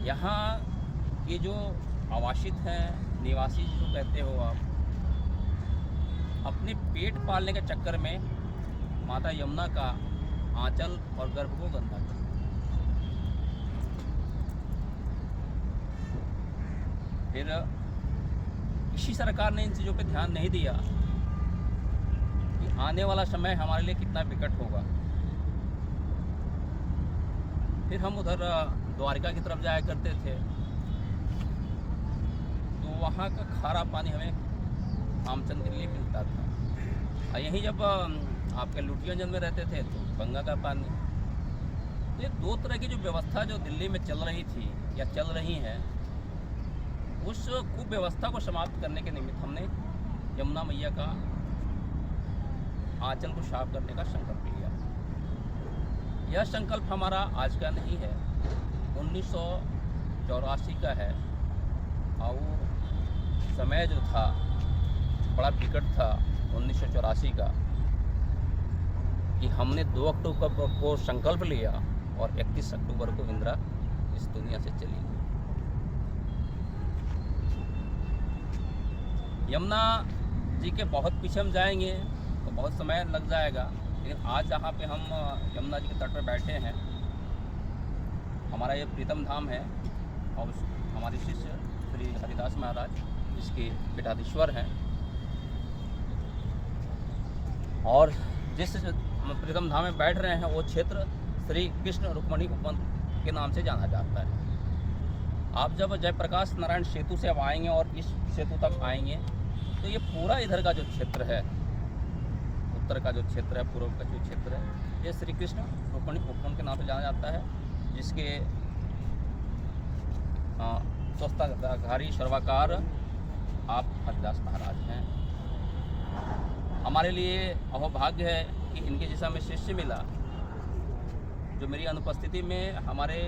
यहाँ ये जो आवासित हैं, निवासी जो कहते हो आप, अपने पेट पालने के चक्कर में माता यमुना का आंचल और गर्भ को गंदा कर, फिर इसी सरकार ने इन चीज़ों पे ध्यान नहीं दिया कि आने वाला समय हमारे लिए कितना विकट होगा। फिर हम उधर द्वारिका की तरफ जाया करते थे, तो वहाँ का खारा पानी हमें आमचंद के लिए मिलता था, और यहीं जब आपके लुटियांजन में रहते थे तो गंगा का पानी। तो ये दो तरह की जो व्यवस्था जो दिल्ली में चल रही थी या चल रही है, उस कुव्यवस्था को समाप्त करने के निमित्त हमने यमुना मैया का आंचल को साफ करने का संकल्प लिया। यह संकल्प हमारा आज का नहीं है, 1984 का है, और वो समय जो था बड़ा विकट था 1984 का, कि हमने 2 अक्टूबर को संकल्प लिया और 31 अक्टूबर को इंदिरा इस दुनिया से चली गई। यमुना जी के बहुत पीछे हम जाएंगे तो बहुत समय लग जाएगा, लेकिन आज जहाँ पे हम यमुना जी के तट पर बैठे हैं, हमारा ये प्रीतम धाम है, और हमारे शिष्य श्री हरिदास महाराज इसके पीठाधीश्वर हैं, और जिस प्रीतम धाम में बैठ रहे हैं वो क्षेत्र श्री कृष्ण रुक्मणी उपवन के नाम से जाना जाता है। आप जब जयप्रकाश नारायण सेतु से अब आएंगे और इस सेतु तक आएंगे तो ये पूरा इधर का जो क्षेत्र है, उत्तर का जो क्षेत्र है, पूर्व का जो क्षेत्र है, ये श्री कृष्ण रुक्मणी उपवन के नाम से जाना जाता है, जिसके स्वस्ताधारी सर्वाकार आप हरिदास महाराज हैं। हमारे लिए अहोभाग्य है कि इनके जैसा हमें शिष्य मिला, जो मेरी अनुपस्थिति में हमारे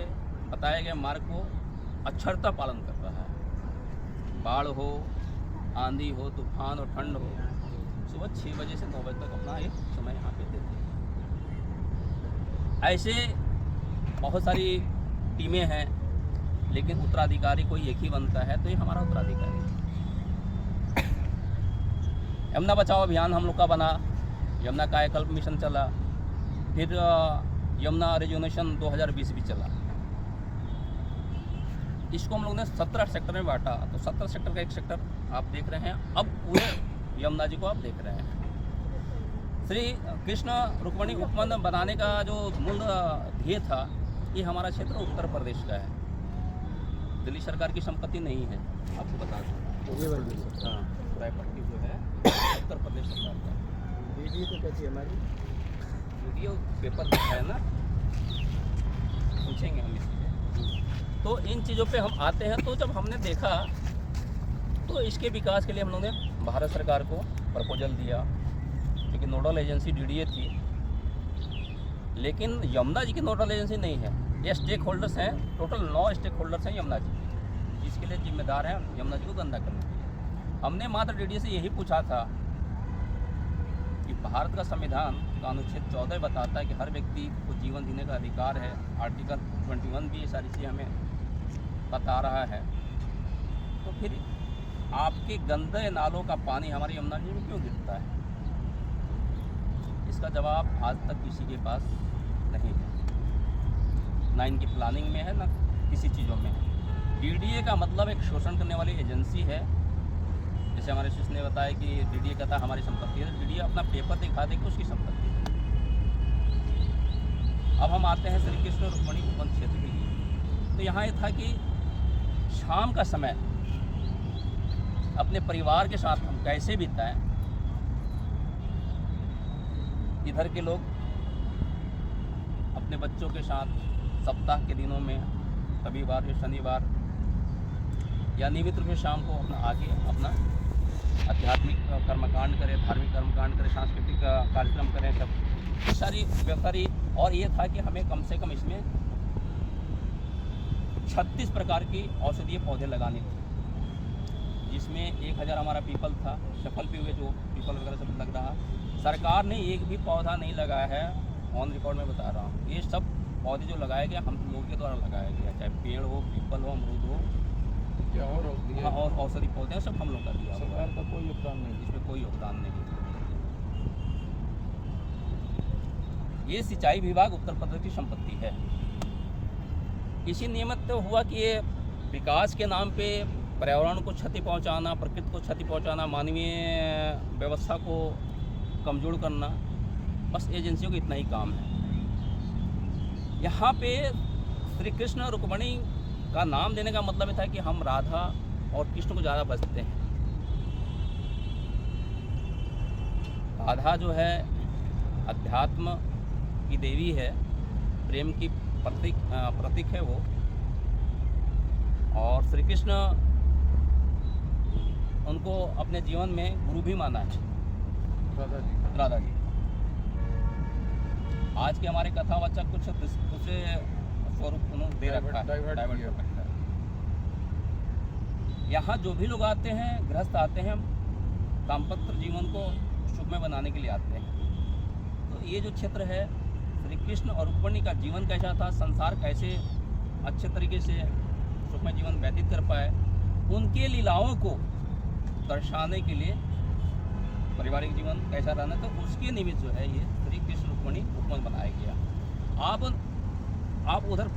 बताए गए मार्ग को अक्षरता पालन कर रहा है। बाढ़ हो, आंधी हो, तूफान और ठंड हो, सुबह 6 बजे से 9 बजे तक अपना एक समय यहाँ पे देते हैं। ऐसे बहुत सारी टीमें हैं, लेकिन उत्तराधिकारी कोई एक ही बनता है, तो ये हमारा उत्तराधिकारी है। यमुना बचाओ अभियान हम लोग का बना, यमुना कायाकल्प मिशन चला, फिर यमुना रिजुनेशन 2020 भी चला। इसको हम लोग ने 17 सेक्टर में बांटा, तो 17 सेक्टर का एक सेक्टर आप देख रहे हैं। अब पूरे यमुना जी को आप देख रहे हैं। श्री कृष्ण रुक्मणी उपवन बनाने का जो मूल ध्येय था, ये हमारा क्षेत्र उत्तर प्रदेश का है, दिल्ली सरकार की संपत्ति नहीं है, आपको बता दूँ। हाँ, रायपट्टी जो है उत्तर प्रदेश सरकार का। वीडियो तो कैसी हमारी वीडियो पेपर दिखा है ना, पूछेंगे हम इससे। तो इन चीज़ों पे हम आते हैं। तो जब हमने देखा तो इसके विकास के लिए हम लोगों ने भारत सरकार को प्रपोजल दिया, क्योंकि नोडल एजेंसी डीडीए थी, लेकिन यमुना जी की नोडल एजेंसी नहीं है। ये स्टेक होल्डर्स हैं, टोटल 9 स्टेक होल्डर्स हैं यमुना जी, जिसके लिए जिम्मेदार हैं यमुना जी को गंदा करने के लिए। हमने मात्र डीडीए से यही पूछा था कि भारत का संविधान का अनुच्छेद 14 बताता है कि हर व्यक्ति को जीवन जीने का अधिकार है। आर्टिकल 21 भी ये सारी चीज़ें हमें बता रहा है। तो फिर आपके गंदे नालों का पानी हमारी यमुना जी में क्यों गिरता है? इसका जवाब आज तक किसी के पास नहीं है, ना इनकी प्लानिंग में है, ना किसी चीज़ों में है। डीडीए का मतलब एक शोषण करने वाली एजेंसी है। जैसे हमारे शिष्य ने बताया कि डीडीए कहता हमारी संपत्ति है, डीडीए अपना पेपर दिखा दे कि उसकी संपत्ति है। अब हम आते हैं श्री कृष्ण रुक्मणी उपवन क्षेत्र के लिए। तो यहाँ ये था कि शाम का समय अपने परिवार के साथ हम कैसे बिताएं। इधर के लोग अपने बच्चों के साथ सप्ताह के दिनों में रविवार या शनिवार या नियमित रूप से शाम को अपना आके अपना आध्यात्मिक कर्मकांड करें, धार्मिक कर्मकांड करें, सांस्कृतिक कार्यक्रम करें, सब सारी व्यवस्था रही। और ये था कि हमें कम से कम इसमें 36 प्रकार की औषधीय पौधे लगाने थे, जिसमें 1000 हमारा पीपल था, सफल भी हुए, जो पीपल वगैरह सब लग रहा। सरकार ने एक भी पौधा नहीं लगाया है, ऑन रिकॉर्ड में बता रहा हूँ। ये सब पौधे जो लगाए गए हम लोगों के द्वारा लगाया गया, चाहे पेड़ हो, पीपल हो, अमरूद हो, क्या और होती है? हाँ, और औषधि पौधे हैं, सब हम लोग का दिया हुआ है। सरकार का कोई योगदान नहीं? इसमें कोई योगदान नहीं। ये सिंचाई विभाग उत्तर प्रदेश की संपत्ति है। इसी नियमित तो हुआ कि ये विकास के नाम पे पर्यावरण को क्षति पहुंचाना, प्रकृति को क्षति पहुंचाना, मानवीय व्यवस्था को कमजोर करना, बस एजेंसियों का इतना ही काम है। यहाँ पे श्री कृष्ण और रुक्मिणी का नाम देने का मतलब ये था कि हम राधा और कृष्ण को ज़्यादा बचते हैं। राधा जो है अध्यात्म की देवी है, प्रेम की प्रतीक है वो, और श्री कृष्ण उनको अपने जीवन में गुरु भी माना है, राधा जी। आज के हमारे कथावाचक कुछ दूसरे स्वरूप उन्होंने दे रखा है, डाइवर्ट कर रखा है। यहाँ जो भी लोग आते हैं, गृहस्थ आते हैं, दाम्पत्य जीवन को सुखमय बनाने के लिए आते हैं। तो ये जो क्षेत्र है, श्री कृष्ण और रुक्मिणी का जीवन कैसा था, संसार कैसे अच्छे तरीके से सुखमय जीवन व्यतीत कर पाए, उनके लीलाओं को दर्शाने के लिए पारिवारिक जीवन कैसा रहना, तो उसके निमित्त जो है ये श्री कृष्ण रुक्मिणी उपवन बनाया गया। आप उधर